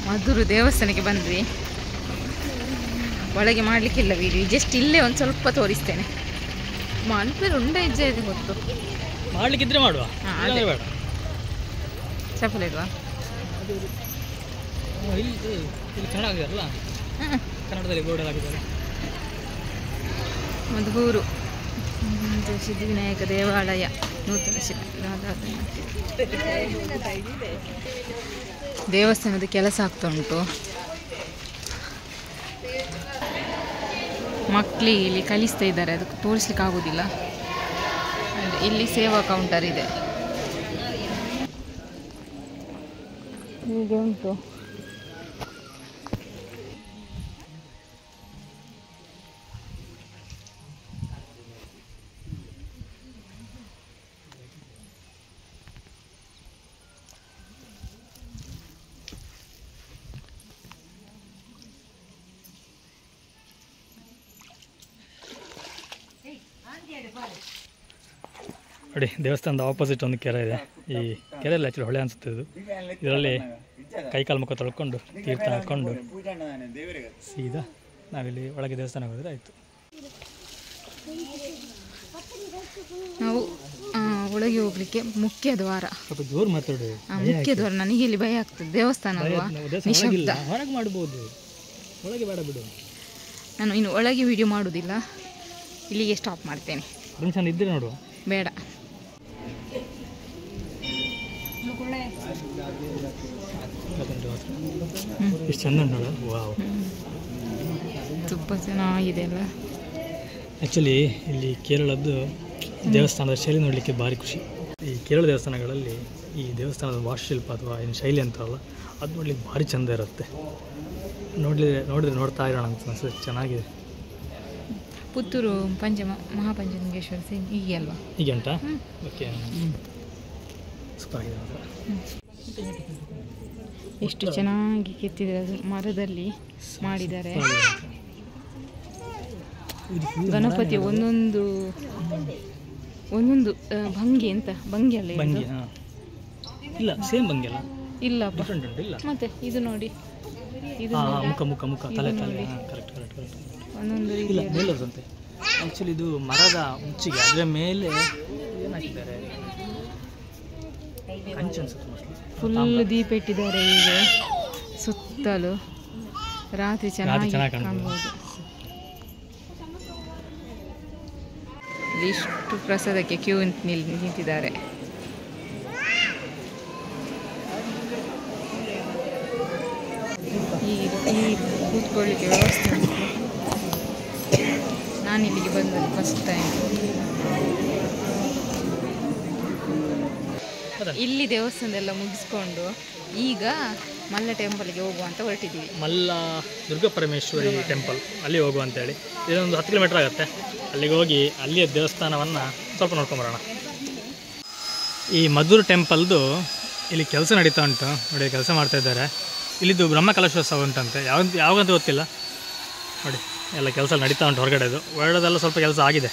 ಮಧುರು ದೇವಸ್ಥಾನಕ್ಕೆ ಬಂದ್ವಿ. ಒಳಗೆ ಮಾಡಲಿಕ್ಕಿಲ್ಲ ವಿಡಿಯೋ, ಜಸ್ಟ್ ಇಲ್ಲೇ ಒಂದು ಸ್ವಲ್ಪ ತೋರಿಸ್ತೇನೆ. ಮಲ್ಪೆರು ಉಂಡ ಹೆಜ್ಜೆ ಇದೆ ಗೊತ್ತು, ಮಾಡಲಿಕ್ಕಿದ್ರೆ ಮಾಡುವ. ಬೇಡ ಚಪ್ಪಲಿ ಇಲ್ವಾ? ಇಲ್ಲಿ ಕನ್ನಡ ಆಗಿದೆಯಲ್ಲ, ಕನ್ನಡದಲ್ಲಿ ಬೋರ್ಡ್ ಆಗಿದ್ದಾರೆ. ಮಧೂರು ಸಿದ್ಧಿವಿನಾಯಕ ದೇವಾಲಯ ನೂತನ ದೇವಸ್ಥಾನದ ಕೆಲಸ ಆಗ್ತಾ ಉಂಟು. ಮಕ್ಕಳಿಗೆ ಇಲ್ಲಿ ಕಲಿಸ್ತಾ ಇದ್ದಾರೆ, ಅದಕ್ಕೆ ತೋರಿಸ್ಲಿಕ್ಕೆ ಆಗೋದಿಲ್ಲ. ಇಲ್ಲಿ ಸೇವಾ ಕೌಂಟರ್ ಇದೆ, ಹೀಗೆ ಉಂಟು. ನೋಡಿ, ದೇವಸ್ಥಾನದ ಆಪೋಸಿಟ್ ಒಂದು ಕೆರೆ ಇದೆ. ಈ ಕೆರೆಯಲ್ಲಿ ಆ್ಯಕ್ಚುಲಿ ಹೊಳೆ ಅನಿಸುತ್ತೆ ಇದು. ಇದರಲ್ಲಿ ಕೈಕಾಲು ಮುಖ ತೊಳ್ಕೊಂಡು ತೀರ್ಥ ಹಾಕ್ಕೊಂಡು ಸೀದಾ ನಾವಿಲ್ಲಿ ಒಳಗೆ ದೇವಸ್ಥಾನಕ್ಕೆ ಹೋದರೆ ಆಯಿತು. ನಾವು ಒಳಗೆ ಹೋಗ್ಲಿಕ್ಕೆ ಮುಖ್ಯ ದ್ವಾರ. ಸ್ವಲ್ಪ ಜೋರು ಮಾತಾಡಿ. ಮುಖ್ಯ ದ್ವಾರ. ನನಗೆ ಇಲ್ಲಿ ಭಯ ಆಗ್ತದೆ, ದೇವಸ್ಥಾನ ಅಲ್ವಾ, ನಿಶಬ್ದ. ಹೊರಗೆ ಮಾಡ್ಬೋದು, ಒಳಗೆ ಬೇಡ ಬಿಡು. ನಾನು ಇನ್ನು ಒಳಗೆ ವಿಡಿಯೋ ಮಾಡುವುದಿಲ್ಲ, ಇಲ್ಲಿಗೆ ಸ್ಟಾಪ್ ಮಾಡ್ತೇನೆ. ಪರ್ಮಿಷನ್ ಇದ್ದರೆ ನೋಡುವ. ಬೇಡ. ಎಷ್ಟು ಚಂದ ನೋಡ. ವಾವ್, ತುಂಬ ಚೆನ್ನಾಗಿದೆ ಅಲ್ಲ. ಆ್ಯಕ್ಚುಲಿ ಇಲ್ಲಿ ಕೇರಳದ್ದು ದೇವಸ್ಥಾನದ ಶೈಲಿ ನೋಡಲಿಕ್ಕೆ ಭಾರಿ ಖುಷಿ. ಈ ಕೇರಳ ದೇವಸ್ಥಾನಗಳಲ್ಲಿ ಈ ದೇವಸ್ಥಾನದ ವಾಸ್ತುಶಿಲ್ಪ ಅಥವಾ ಏನು ಶೈಲಿ ಅಂತಾರಲ್ಲ, ಅದು ನೋಡ್ಲಿಕ್ಕೆ ಭಾರಿ ಚಂದ ಇರುತ್ತೆ. ನೋಡಿದ್ರೆ ನೋಡ್ತಾ ಇರೋಣ ಅಂತ ಅನಿಸುತ್ತೆ. ಚೆನ್ನಾಗಿದೆ. ಪುತ್ತೂರು ಮಹಾಪಂಚಲಿಂಗೇಶ್ವರ ಹೀಗೆ ಅಲ್ವಾ? ಹೀಗೆ ಉಂಟಾ? ಓಕೆ, ಸೂಪರ್ ಆಗಿದೆ. ಎಷ್ಟು ಚೆನ್ನಾಗಿ ಕೆತ್ತಿದ್ದಾರೆ, ಅದು ಮರದಲ್ಲಿ ಮಾಡಿದ್ದಾರೆ. ಗಣಪತಿ ಒಂದೊಂದು ಭಂಗಿ ಅಂತ ಭಂಗಿ ಅಲ್ಲ ಭಂಗಿ? ಇಲ್ಲ, ಸೇಮ್ ಭಂಗಿ ಅಲ್ಲ. ಇಲ್ಲ, ಡಿಫ್ರೆಂಟ್ ಉಂಟು. ಇಲ್ಲ, ಮತ್ತೆ ಇದು ನೋಡಿ, ಇದು ಮುಖ ತಲೆ ಕರೆಕ್ಟ್. ಒಂದೊಂದು ಇಲ್ಲ, ಮೇಲದಂತೆ. ಆ್ಯಕ್ಚುಲಿ ಇದು ಮರದ ಮುಚ್ಚಿಗೆ, ಅದರ ಮೇಲೆ ಏನಾಗಿದ್ದಾರೆ ಕಂಚು ಅನ್ಸುತ್ತೆ. ಫುಲ್ ದೀಪ ಇಟ್ಟಿದ್ದಾರೆ ಈಗ ಸುತ್ತಲೂ. ರಾತ್ರಿ ಚೆನ್ನಾಗಿ ಕಾಣ್ಬೋದು. ಇಷ್ಟು ಪ್ರಸಾದಕ್ಕೆ ಕ್ಯೂ ನಿಂತಿದ್ದಾರೆ. ಈ ಕೂತ್ಕೊಳ್ಳಿಕ್ಕೆ ವ್ಯವಸ್ಥೆ ಉಂಟು. ನಾನಿಲ್ಲಿಗೆ ಬಂದದ್ದು ಫಸ್ಟ್ ಟೈಮ್. ಇಲ್ಲಿ ದೇವಸ್ಥಾನದೆಲ್ಲ ಮುಗಿಸ್ಕೊಂಡು ಈಗ ಮಲ್ಲ ಟೆಂಪಲ್ಗೆ ಹೋಗುವ ಅಂತ ಹೊರಟಿದ್ದೀವಿ. ಮಲ್ಲ ದುರ್ಗಾ ಪರಮೇಶ್ವರಿ ಟೆಂಪಲ್, ಅಲ್ಲಿ ಹೋಗುವ ಅಂತೇಳಿ. ಇದೊಂದು 10 ಕಿಲೋಮೀಟರ್ ಆಗುತ್ತೆ. ಅಲ್ಲಿಗೆ ಹೋಗಿ ಅಲ್ಲಿಯ ದೇವಸ್ಥಾನವನ್ನು ಸ್ವಲ್ಪ ನೋಡ್ಕೊಂಬರೋಣ. ಈ ಮಧುರ್ ಟೆಂಪಲ್ದು ಇಲ್ಲಿ ಕೆಲಸ ನಡೀತಾ ಉಂಟು ನೋಡಿ, ಕೆಲಸ ಮಾಡ್ತಾ ಇದ್ದಾರೆ. ಇಲ್ಲಿದ್ದು ಬ್ರಹ್ಮ ಕಲಶೋತ್ಸವ ಉಂಟಂತೆ, ಯಾವಾಗಂತ ಗೊತ್ತಿಲ್ಲ. ನೋಡಿ, ಎಲ್ಲ ಕೆಲಸ ನಡೀತಾ ಉಂಟು ಹೊರಗಡೆದು. ಹೊರಗಡೆದೆಲ್ಲ ಸ್ವಲ್ಪ ಕೆಲಸ ಆಗಿದೆ.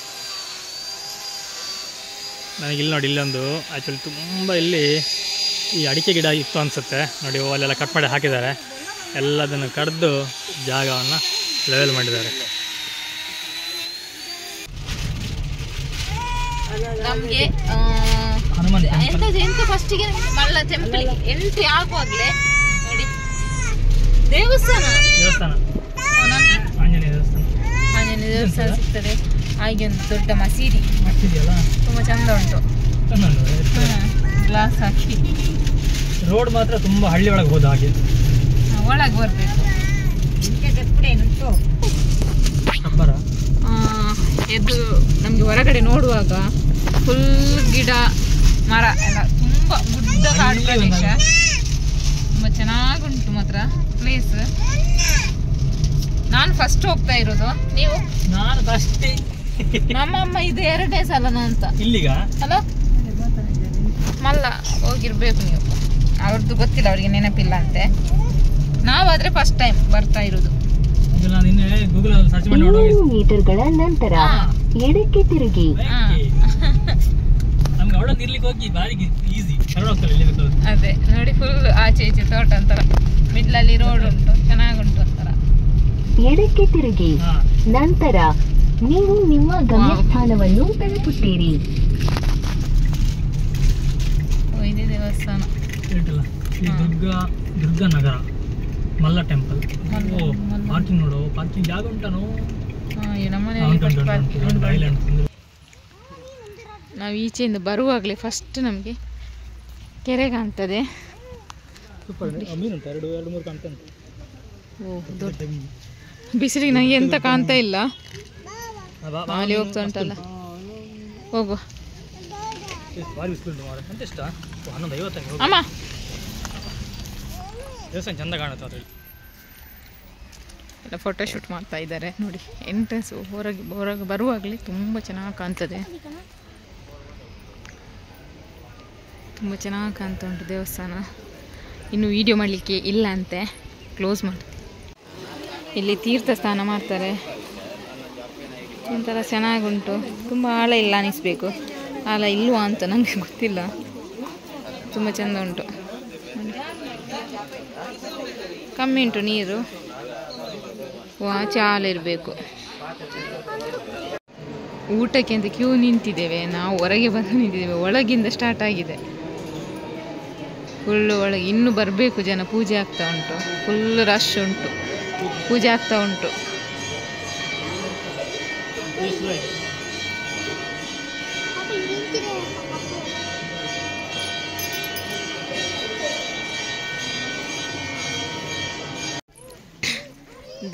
ನನಗೆ ಇಲ್ಲಿ ನೋಡಿ, ಇಲ್ಲೊಂದು ಆ್ಯಕ್ಚುಲಿ ತುಂಬ ಇಲ್ಲಿ ಈ ಅಡಿಕೆ ಗಿಡ ಇತ್ತು ಅನಿಸುತ್ತೆ ನೋಡಿ. ಅಲ್ಲೆಲ್ಲ ಕಟ್ ಮಾಡಿ ಹಾಕಿದ್ದಾರೆ. ಎಲ್ಲದನ್ನು ಕಡ್ದು ಜಾಗವನ್ನು ಲೆವೆಲ್ ಮಾಡಿದ್ದಾರೆ. ನಮಗೆ ಎಂತ ಫಸ್ಟಿಗೆ ಮಲ್ಲ ಟೆಂಪಲ್ ಎಂಟ್ರಿ ಆಗುವಾಗಲೇ ನೋಡಿ ದೇವಸ್ಥಾನ ಆಂಜನೇಯ ದೇವಸ್ಥಾನ ಸಿಗ್ತದೆ. ಹಾಗೆ ಒಂದು ದೊಡ್ಡ ಮಸೀದಿ ತುಂಬ ಚಂದ ಉಂಟು. ಗ್ಲಾಸ್ ಹಾಕಿ ರೋಡ್ ಮಾತ್ರ ತುಂಬ ಹಳ್ಳಿ ಒಳಗೆ ಹೋದ ಹಾಗೆ. ಒಳಗೆ ಬರಬೇಕು. ಎದ್ದು ನಮಗೆ ಹೊರಗಡೆ ನೋಡುವಾಗ ಫುಲ್ ಗಿಡ ಮರ ಎಲ್ಲ ತುಂಬ ಗುಡ್ಡ ಕಾಡು ಪ್ರದೇಶ. ತುಂಬ ಚೆನ್ನಾಗುಂಟು ಮಾತ್ರ ಪ್ಲೇಸ್. ನಾನು ಫಸ್ಟ್ ಹೋಗ್ತಾ ಇರೋದು. ನೀವು? ನಾನು ಅಷ್ಟೇ. ನಮ್ಮಮ್ಮ ಇದು 2ನೇ ಸಲನ ಅಂತ. ಇಲ್ಲಿಗ ಅಲ್ಲ ಮಲ್ಲ ಹೋಗಿರ್ಬೇಕು ನೀವು. ಅವ್ರದ್ದು ಗೊತ್ತಿಲ್ಲ, ಅವರಿಗೆ ನೆನಪಿಲ್ಲ ಅಂತೆ. ನಾವಾದ್ರೆ ಫಸ್ಟ್ ಟೈಮ್ ಬರ್ತಾ ಇರೋದು. ಗೂಗಲ್ ಸರ್ಚ್ ಮಾಡಿ ಮೀಟರ್ಗಳ ನಂತರ ಎಡಕ್ಕೆ ತಿರುಗಿ. ನಮ್ಗೆ ಅವಳ ಇರ್ಲಿಕ್ಕೆ ಹೋಗಿ ಬಾರಿಗೆ ಈಸಿ. ಅದೇ ನೋಡಿ, ಫುಲ್ ಆಚೆ ಈಚೆ ತೋಟ ಅಂತಾರ. ಮಿಡ್ಲಲ್ಲಿ ರೋಡ್ ಉಂಟು, ಚೆನ್ನಾಗುಂಟು ಒಂಥರ. ಎಡಕ್ಕೆ ತಿರುಗಿ. ನಂತರ ನೀವು ನಿಮ್ಮ ಗಮ್ಯಸ್ಥಾನವನ್ನು ತಲುಪುತ್ತೀರಿ. ಇದೇ ದೇವಸ್ಥಾನ. ದುರ್ಗಾ ನಗರ ಮಲ್ಲ ಟೆಂಪಲ್. ಪಾರ್ಕಿಂಗ್ ನೋಡು, ಪಾರ್ಕಿಂಗ್ ಜಾಗ ಉಂಟಾನು. ನಾವು ಈಚೆಯಿಂದ ಬರುವಾಗಲೇ ಫಸ್ಟ್ ನಮಗೆ ಕೆರೆ ಕಾಣ್ತದೆ. ಬಿಸಿಲಿಗೆ ನನಗೆ ಎಂತ ಕಾಣ್ತಾ ಇಲ್ಲ. ಅಲ್ಲಿ ಹೋಗ್ತಾ ಉಂಟಲ್ಲ, ಹೋಗುವ. ಅಮ್ಮ ದೇವಸ್ಥಾನ ಚಂದ ಕಾಣುತ್ತೆ ಅದ್ರಲ್ಲಿ. ಎಲ್ಲ ಫೋಟೋಶೂಟ್ ಮಾಡ್ತಾ ಇದ್ದಾರೆ ನೋಡಿ. ಎಂಟ್ರೆನ್ಸ್ ಹೊರಗೆ ಬರುವಾಗಲೇ ತುಂಬ ಚೆನ್ನಾಗಿ ಕಾಣ್ತದೆ. ತುಂಬ ಚೆನ್ನಾಗಿ ಕಾಣ್ತಾ ಉಂಟು ದೇವಸ್ಥಾನ. ಇನ್ನು ವಿಡಿಯೋ ಮಾಡಲಿಕ್ಕೆ ಇಲ್ಲ ಅಂತೆ, ಕ್ಲೋಸ್ ಮಾಡಿ. ಇಲ್ಲಿ ತೀರ್ಥ ಸ್ನಾನ ಮಾಡ್ತಾರೆ, ಒಂಥರ ಚೆನ್ನಾಗುಂಟು. ತುಂಬ ಆಳ ಇಲ್ಲ ಅನಿಸ್ಬೇಕು, ಆಳ ಇಲ್ವಾ ಅಂತ ನನಗೆ ಗೊತ್ತಿಲ್ಲ. ತುಂಬ ಚೆಂದ ಉಂಟು, ಕಮ್ಮಿ ಉಂಟು ನೀರು. ಚಾಲ ಇರಬೇಕು. ಊಟಕ್ಕೆ ಅಂತ ಕ್ಯೂ ನಿಂತಿದ್ದೇವೆ. ನಾವು ಹೊರಗೆ ಬಂದು ನಿಂತಿದ್ದೇವೆ, ಒಳಗಿಂದ ಸ್ಟಾರ್ಟ್ ಆಗಿದೆ ಫುಲ್ಲು. ಒಳಗೆ ಇನ್ನೂ ಬರಬೇಕು ಜನ. ಪೂಜೆ ಆಗ್ತಾ ಉಂಟು, ಫುಲ್ ರಶ್ ಉಂಟು, ಪೂಜೆ ಆಗ್ತಾ ಉಂಟು.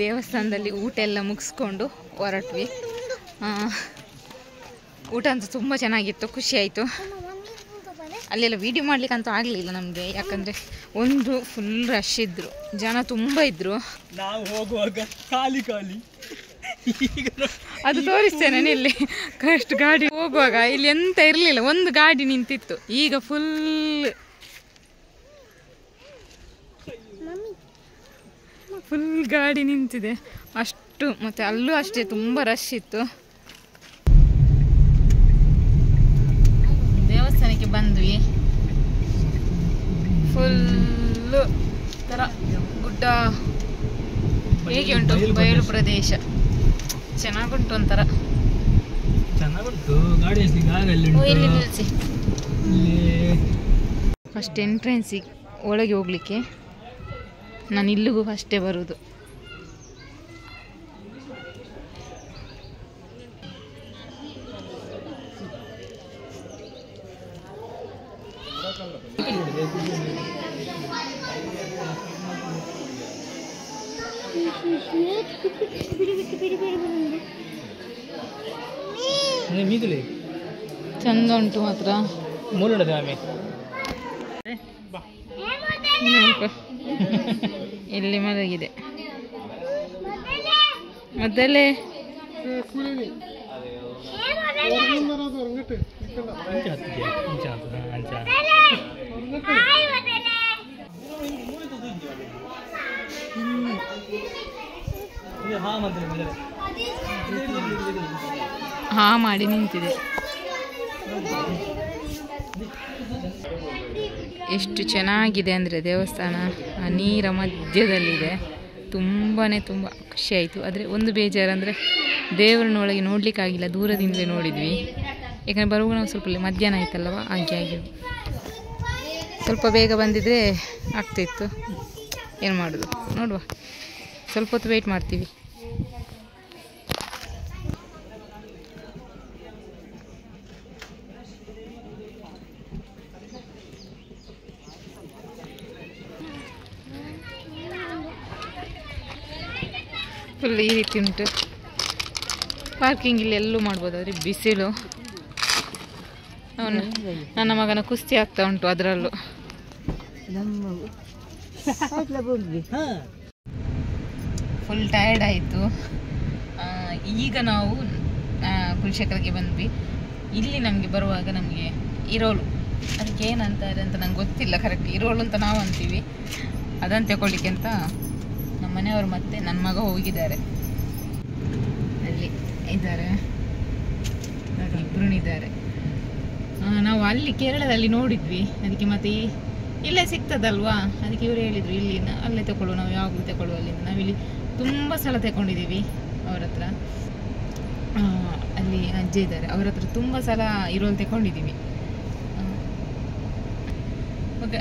ದೇವಸ್ಥಾನದಲ್ಲಿ ಊಟ ಎಲ್ಲ ಮುಗಿಸ್ಕೊಂಡು ಹೊರಟ್ವಿ. ಊಟ ಅಂತೂ ತುಂಬ ಚೆನ್ನಾಗಿತ್ತು, ಖುಷಿ ಆಯಿತು. ಅಲ್ಲೆಲ್ಲ ವೀಡಿಯೋ ಮಾಡ್ಲಿಕ್ಕಂತೂ ಆಗಲಿಲ್ಲ ನಮಗೆ, ಯಾಕಂದರೆ ಒಂದು ಫುಲ್ ರಶ್ ಇದ್ದರು, ಜನ ತುಂಬ ಇದ್ದರು. ನಾವು ಹೋಗುವಾಗ ಖಾಲಿ ಖಾಲಿ. ಅದು ತೋರಿಸ್ತೇನೆ ಇಲ್ಲಿ. ಕಷ್ಟು ಗಾಡಿ ಹೋಗುವಾಗ ಇಲ್ಲಿ ಎಂತ ಇರಲಿಲ್ಲ, ಒಂದು ಗಾಡಿ ನಿಂತಿತ್ತು. ಈಗ ಫುಲ್ ಗಾಡಿ ನಿಂತಿದೆ ಅಷ್ಟು. ಮತ್ತು ಅಲ್ಲೂ ಅಷ್ಟೇ ತುಂಬ ರಶ್ ಇತ್ತು. ದೇವಸ್ಥಾನಕ್ಕೆ ಬಂದ್ವಿ. ಫುಲ್ಲು ಥರ ಗುಡ್ಡ, ಹೇಗೆ ಉಂಟು ಬಯಲು ಪ್ರದೇಶ, ಚೆನ್ನಾಗುಂಟು ಒಂಥರ. ಇಲ್ಲಿ ನಿಲ್ಲಿಸಿ. ಫಸ್ಟ್ ಎಂಟ್ರೆನ್ಸಿಗೆ ಒಳಗೆ ಹೋಗ್ಲಿಕ್ಕೆ ನಾನು ಇಲ್ಲಿಗೂ ಫಸ್ಟೇ ಬರುವುದು. ಚಂದ ಉಂಟು ಮಾತ್ರ. ಇಲ್ಲಿ ಮಲಗಿದೆ ಮೊದಲೇ. ಹಾ ಮಾಡಿ ನಿಂತಿದೆ. ಎಷ್ಟು ಚೆನ್ನಾಗಿದೆ ಅಂದರೆ ದೇವಸ್ಥಾನ ಆ ನೀರ ಮಧ್ಯದಲ್ಲಿದೆ. ತುಂಬ ಖುಷಿ ಆಯಿತು. ಆದರೆ ಒಂದು ಬೇಜಾರಂದರೆ ದೇವರನ್ನ ಒಳಗೆ ನೋಡಲಿಕ್ಕಾಗಿಲ್ಲ, ದೂರದಿಂದಲೇ ನೋಡಿದ್ವಿ. ಯಾಕಂದರೆ ಬರುವಾಗ ನಾವು ಸ್ವಲ್ಪ ಮಧ್ಯಾಹ್ನ ಆಯ್ತಲ್ಲವ, ಹಾಗೆ ಆಗಿದೆ. ಸ್ವಲ್ಪ ಬೇಗ ಬಂದಿದ್ರೆ ಆಗ್ತಿತ್ತು, ಏನು ಮಾಡೋದು ನೋಡುವ. ಸ್ವಲ್ಪ ಹೊತ್ತು ವೆಯ್ಟ್ ಮಾಡ್ತೀವಿ. ಫುಲ್ ಈ ರೀತಿ ಉಂಟು ಪಾರ್ಕಿಂಗ್. ಇಲ್ಲಿ ಎಲ್ಲೂ ಮಾಡ್ಬೋದು, ಆದರೆ ಬಿಸಿಲು. ಅವನು ನನ್ನ ಮಗನ ಕುಸ್ತಿ ಆಗ್ತಾ ಉಂಟು ಅದರಲ್ಲೂ. ಫುಲ್ ಟಯರ್ಡ್ ಆಯಿತು. ಈಗ ನಾವು ಕುಲಶೇಖರಕ್ಕೆ ಬಂದ್ವಿ. ಇಲ್ಲಿ ನಮಗೆ ಬರುವಾಗ ನಮಗೆ ಇರೋಲು, ಅದಕ್ಕೆ ಏನಂತಾರೆ ಅಂತ ನಂಗೆ ಗೊತ್ತಿಲ್ಲ ಕರೆಕ್ಟ್. ಇರೋಲು ಅಂತ ನಾವು ಅಂತೀವಿ. ಅದನ್ನು ತಗೊಳ್ಳಿಕ್ಕೆ ಅಂತ ನಮ್ಮ ಮನೆಯವರು ಮತ್ತೆ ನನ್ನ ಮಗ ಹೋಗಿದ್ದಾರೆ. ಅಲ್ಲಿ ಇದ್ದಾರೆ, ಇಬ್ಬರು ಇದ್ದಾರೆ. ನಾವು ಅಲ್ಲಿ ಕೇರಳದಲ್ಲಿ ನೋಡಿದ್ವಿ, ಅದಕ್ಕೆ ಮತ್ತೆ ಇಲ್ಲೇ ಸಿಗ್ತದಲ್ವಾ, ಅದಕ್ಕೆ ಇವರು ಹೇಳಿದರು ಇಲ್ಲಿ ಅಲ್ಲೇ ತಗೊಳ್ಳುವ, ನಾವು ಯಾವಾಗಲೂ ತಗೊಳ್ಳುವ ಅಲ್ಲಿಂದ. ನಾವಿಲ್ಲಿ ತುಂಬ ಸಲ ತಗೊಂಡಿದ್ದೀವಿ ಅವ್ರ ಹತ್ರ. ಅಲ್ಲಿ ಅಜ್ಜಿ ಇದ್ದಾರೆ, ಅವ್ರ ಹತ್ರ ತುಂಬ ಸಲ ಇರೋಲ್ಲಿ ತಗೊಂಡಿದ್ದೀವಿ. ಓಕೆ,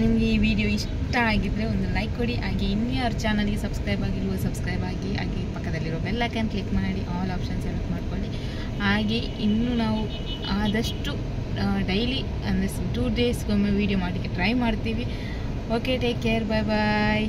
ನಿಮಗೆ ಈ ವಿಡಿಯೋ ಇಷ್ಟ ಆಗಿದ್ದರೆ ಒಂದು ಲೈಕ್ ಕೊಡಿ. ಹಾಗೆ ಇನ್ನೂ ಯಾರ ಚಾನಲ್ಗೆ ಸಬ್ಸ್ಕ್ರೈಬ್ ಆಗಿಲ್ವೋ ಸಬ್ಸ್ಕ್ರೈಬ್ ಆಗಿ, ಹಾಗೆ ಪಕ್ಕದಲ್ಲಿರೋ ಬೆಲ್ ಐಕಾನ್ ಕ್ಲಿಕ್ ಮಾಡಿ ಆಲ್ ಆಪ್ಷನ್ ಸೆಲೆಕ್ಟ್ ಮಾಡ್ಕೊಳ್ಳಿ. ಹಾಗೆ ಇನ್ನು ನಾವು ಆದಷ್ಟು ಡೈಲಿ ಅಂದರೆ 2 ಡೇಸ್ಗೊಮ್ಮೆ ವೀಡಿಯೋ ಮಾಡಲಿಕ್ಕೆ ಟ್ರೈ ಮಾಡ್ತೀವಿ. ಓಕೆ, ಟೇಕ್ ಕೇರ್, ಬಾಯ್ ಬಾಯ್.